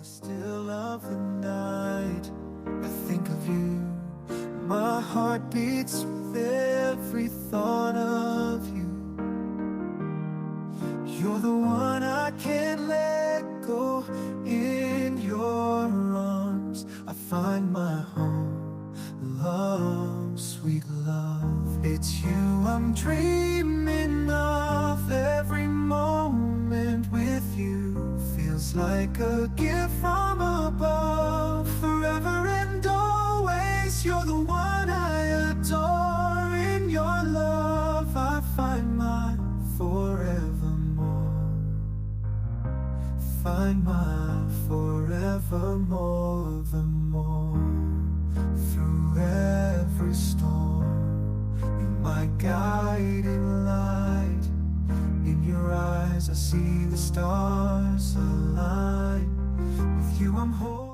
the still of the night, I think of you. My heart beats with every thought of you. You're the one I can't let go. In your arms I find my home. Love, sweet love, it's you I'm dreaming of. Every moment with you feels like a gift from above. Forever and always, you're the one I adore. In your love I find my forevermore. Find my forevermore, the more. Through every storm, you're my guiding light. In your eyes I see the stars align. With you I'm whole.